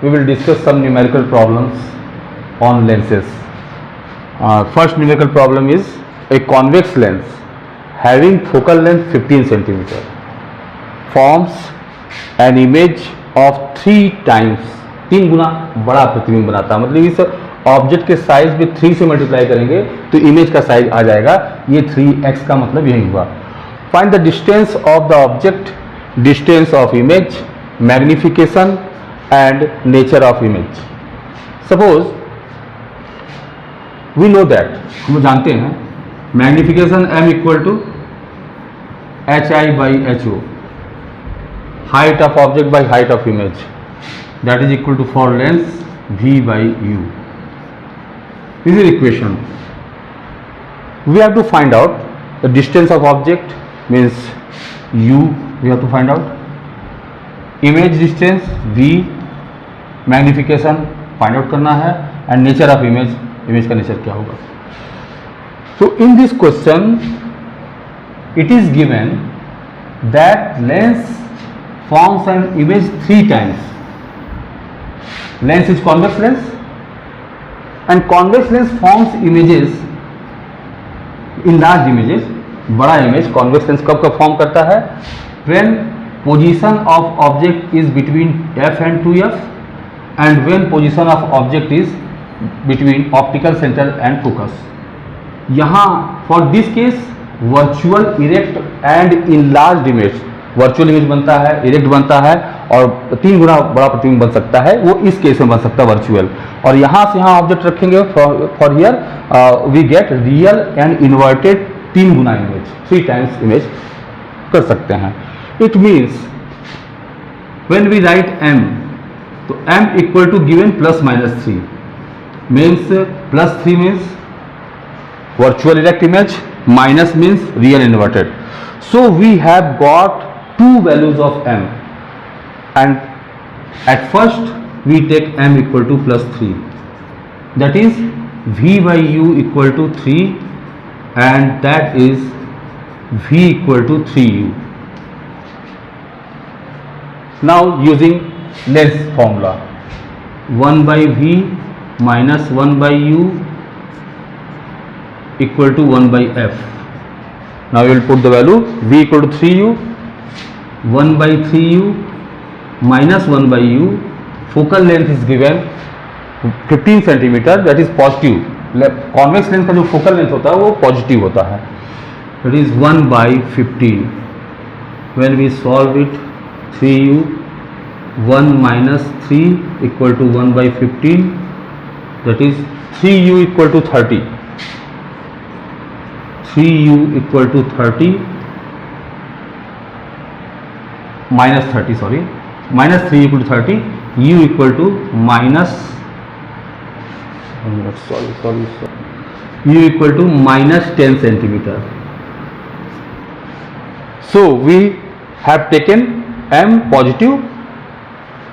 we will discuss some numerical problems on lenses. First numerical problem is a convex lens having focal length 15 centimeter forms an image of 3 times, 3 गुना बड़ा प्रतिबिंब बनाता है. मतलब इस object के size में 3 से मल्टीप्लाई करेंगे तो इमेज का साइज आ जाएगा. ये 3x का मतलब यही हुआ. Find the distance of the object, distance of image, magnification and nature of image. Suppose we know that, हम जानते हैं magnification m equal to HI/HO, height of object by height of image, that is equal to for lens V/U. This is equation. We have to find out the distance of object, means U we have to find out, image distance V, magnification find out करना है, and nature of image, image का nature क्या होगा. So in this question it is given that lens forms an image 3 times. Lens is convex lens and convex lens forms images in large images. बड़ा image convex lens कब कब form करता है? When position of object is between f and 2f and when position of object is between optical center and focus. यहाँ for this case virtual, erect and enlarged image, virtual image बनता है, erect बनता है और 3 गुना बड़ा प्रतिबिंब बन सकता है. वो इस केस में बन सकता है वर्चुअल. और यहाँ से यहाँ ऑब्जेक्ट रखेंगे for here we get real and inverted 3 गुना इमेज, 3 टाइम्स इमेज कर सकते हैं. It means when we write m, तो m equal to given +-3 means +3 means virtual erect image, minus means real inverted. So we have got 2 values of m and at first we take m equal to +3, that is V/U equal to 3 and that is V equal to 3U. Now using lens formula, 1/V minus 1/U equal to 1/f. Now we will put the value V equal to 3U, 1/3U minus 1/U. Focal length is given 15 centimeter, that is positive. Convex lens का जो focal length होता है वो positive होता है. That is 1/15. When we solve it, 3U 1 minus 3 equal to 1/15, that is 3U equal to 30. 3U equal to 30 minus 30, sorry, minus 3 equal to 30, U equal to minus, sorry, U equal to minus 10 centimeter. So we have taken m positive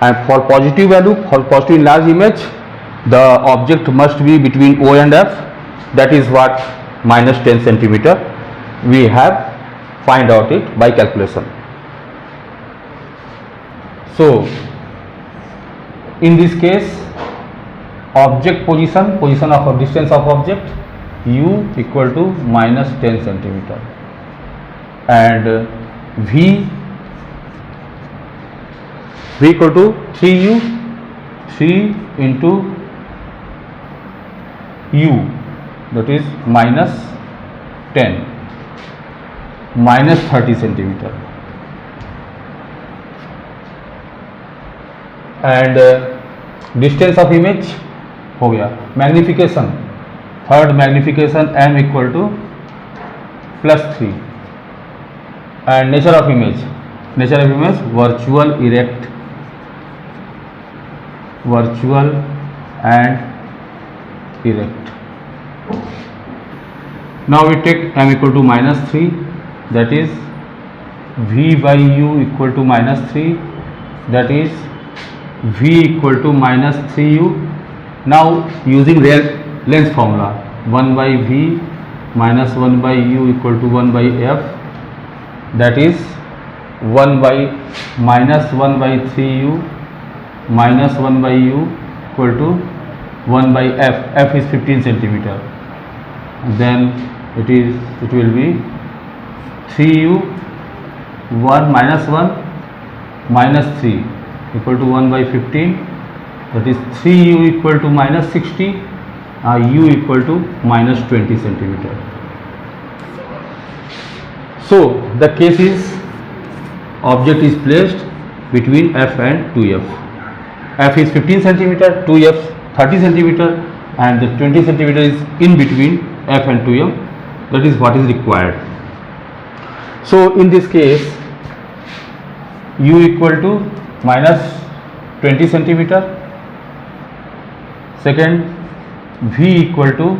and for positive value, for positive enlarged image, the object must be between O and F, that is what minus 10 centimeter. We have find out it by calculation. So in this case object position of distance of object U equal to minus 10 centimeter and V equal to 3U, 3 into U, that is minus 10, minus 30 centimeter and distance of image हो गया. Magnification, third magnification m equal to +3 and nature of image, virtual, erect, virtual and erect. Now we take m equal to -3, that is V/U equal to -3, that is V equal to -3U. Now using lens formula, 1/V minus 1/U equal to 1/F, that is 1 by minus 1/3U minus 1 by u equal to 1 by f. F is 15 centimeter. Then it will be 3u 1 minus 1 minus 3 equal to 1 by 15. That is 3u equal to minus 60. U equal to minus 20 centimeter. So the case is object is placed between F and 2F. F is 15 centimeter, 2F 30 centimeter, and the 20 centimeter is in between F and 2F. That is what is required. So in this case, U equal to minus 20 centimeter. Second, V equal to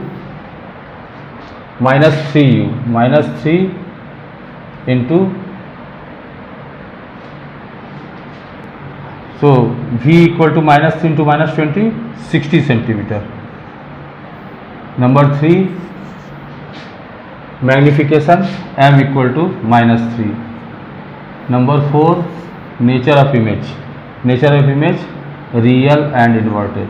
minus 3U, minus 3 into, so V equal to minus 3 into minus 20, 60 centimeter. Number 3, magnification M equal to minus 3. Number 4, nature of image. Nature of image, real and inverted.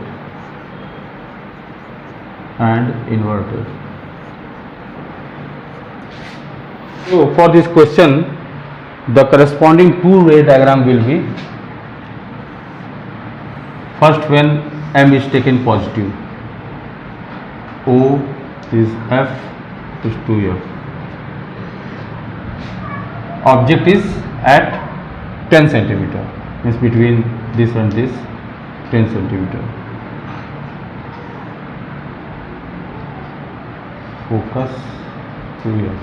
So for this question, the corresponding two-ray diagram will be: first, when M is taken positive, O is F is 2F. Object is at 10 centimeter, means between this and this 10 centimeter. Focus 2F.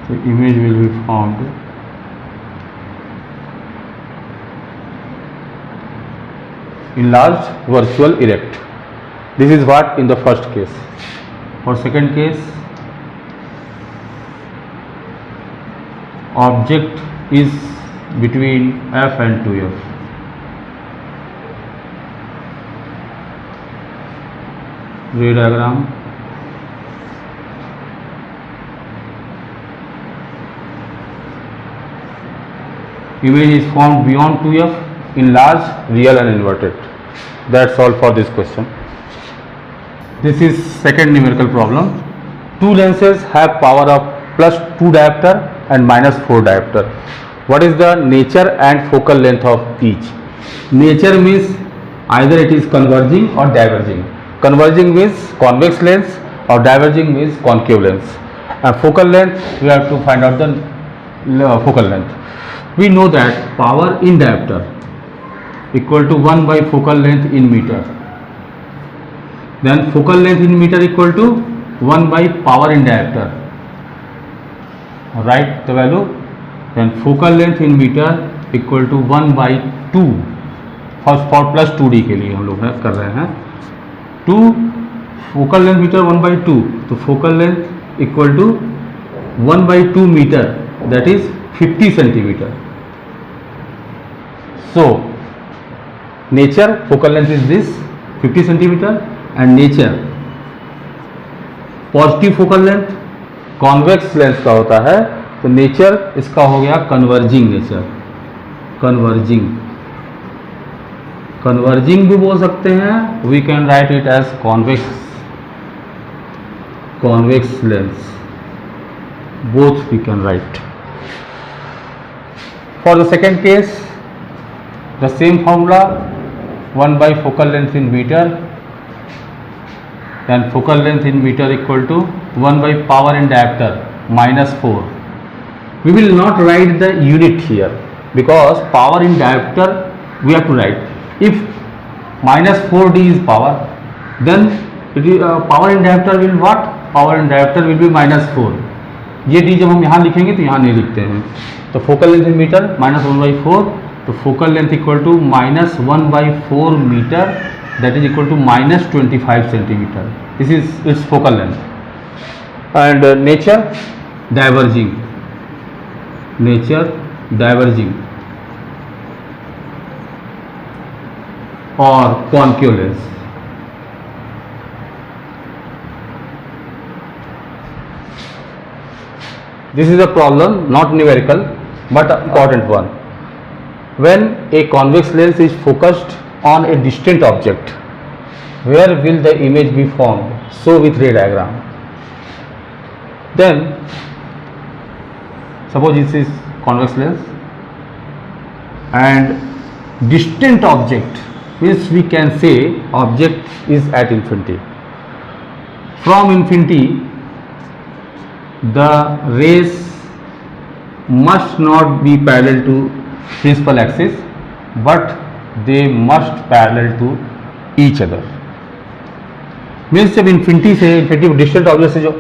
The image will be formed enlarged, virtual, erect. This is what in the first case. For second case, object is between F and 2F. Ray diagram. Image is formed beyond 2F, enlarged, real and inverted. That's all for this question. This is second numerical problem. Two lenses have power of plus 2 diopter and minus 4 diopter. What is the nature and focal length of each? Nature means either it is converging or diverging. Converging means convex lens or diverging means concave lens. And focal length, we have to find out the focal length. We know that power in diopter equal to 1 by focal length in meter. Then focal length in meter equal to 1 by power in diopter. Write the value. Then focal length in meter equal to 1 by 2. First for plus 2D के लिए हम लोग कर रहे हैं. 2 focal length metre 1 by 2, तो focal length equal to 1 by 2 metre, that is 50 centimetre. So nature focal length is this 50 centimetre and nature positive focal length convex lens का होता है, तो नेचर इसका हो गया कन्वर्जिंग नेचर. कन्वर्जिंग भी बोल सकते हैं, we can write it as convex lens, both we can write. For the second case the same formula 1 by focal length in meter, then focal length in meter equal to 1 by power in diopter minus 4. We will not write the unit here because power in diopter we have to write. If minus 4D is power, then it is, power in diopter will what? Power in diopter will be minus 4. ये D जब हम यहाँ लिखेंगे तो यहाँ नहीं लिखते हैं. तो focal length in metre minus 1 by 4, तो focal length equal to minus 1 by 4 metre, that is equal to minus 25 centimeter. This is its focal length. And nature diverging or concave lens. This is a problem, not numerical, but an important one. When a convex lens is focused on a distant object, where will the image be formed? So with ray diagram. Then suppose this is convex lens and distant object means we can say object is at infinity. From infinity the rays must not be parallel to principal axis, but they must parallel to each other. Means जब infinity से infinity distant object से जो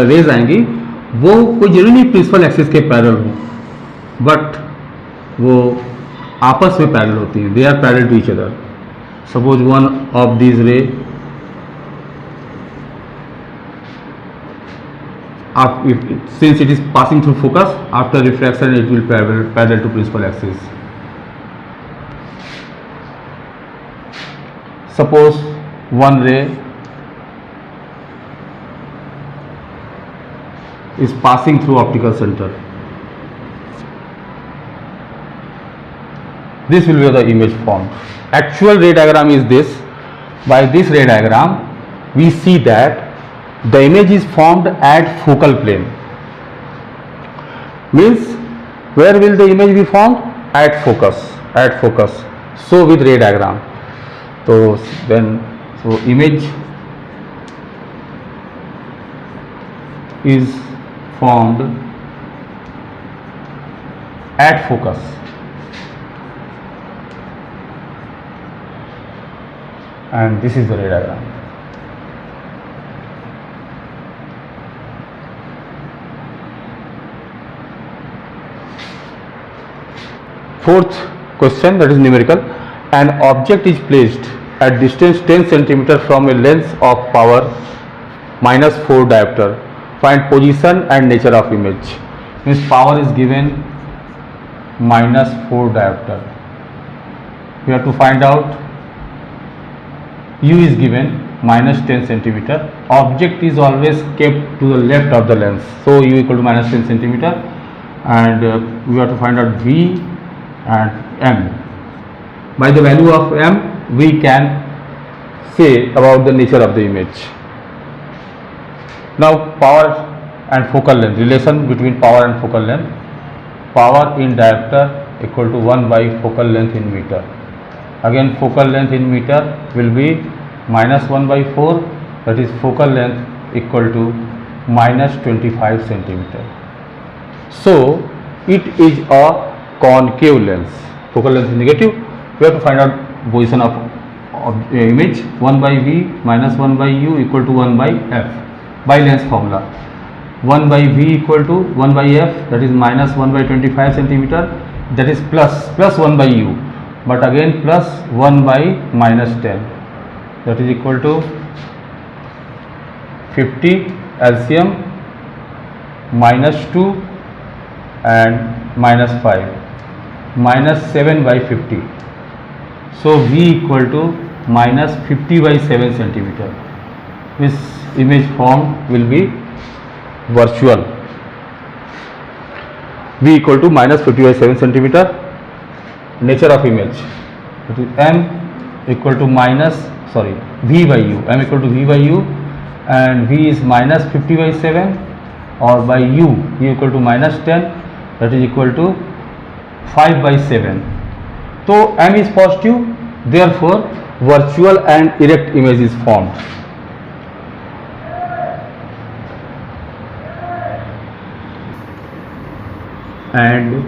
rays आएंगी वो कोई जरूरी नहीं principal axis के पैरेलल हो, बट वो आपस में पैरेलल होती हैं, they are parallel to each other. Suppose one of this ray since it is passing through focus, after refraction it will parallel to principal axis. Suppose one ray is passing through optical center. This will be the image formed. Actual ray diagram is this. By this ray diagram we see that the image is formed at focal plane. Means where will the image be formed? At focus. At focus. So with ray diagram. So then image is formed at focus. And this is the ray diagram. Fourth question, that is numerical. An object is placed at distance 10 cm from a lens of power -4 diopter. Find position and nature of image. Means power is given -4 diopter. We have to find out u is given -10 cm. Object is always kept to the left of the lens, so u equal to -10 cm, and we have to find out v and m. By the value of m we can say about the nature of the image. Now power and focal length, relation between power and focal length. Power in diopter equal to 1 by focal length in meter. Again focal length in meter will be -1 by 4, that is focal length equal to -25 cm. So it is a concave lens. Focal length is negative. We have to find out position of image. 1 by v -1 by u equal to 1 by f by lens formula. 1 by v equal to 1 by f, that is -1 by 25 cm, that is plus 1 by u, but again plus 1 by -10, that is equal to 50 LCM -2 and -5 -7 by 50. So v equal to -50 by 7 cm. This image formed will be virtual. V equal to -50 by 7 cm. Nature of image, that is m equal to v by u. M equal to v by u, and v is -50 by 7, or by u equal to -10, that is equal to 5 by 7. So m is positive, therefore virtual and erect image is formed. And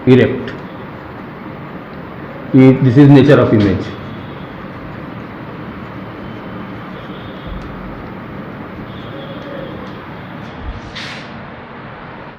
erect. This is nature of image.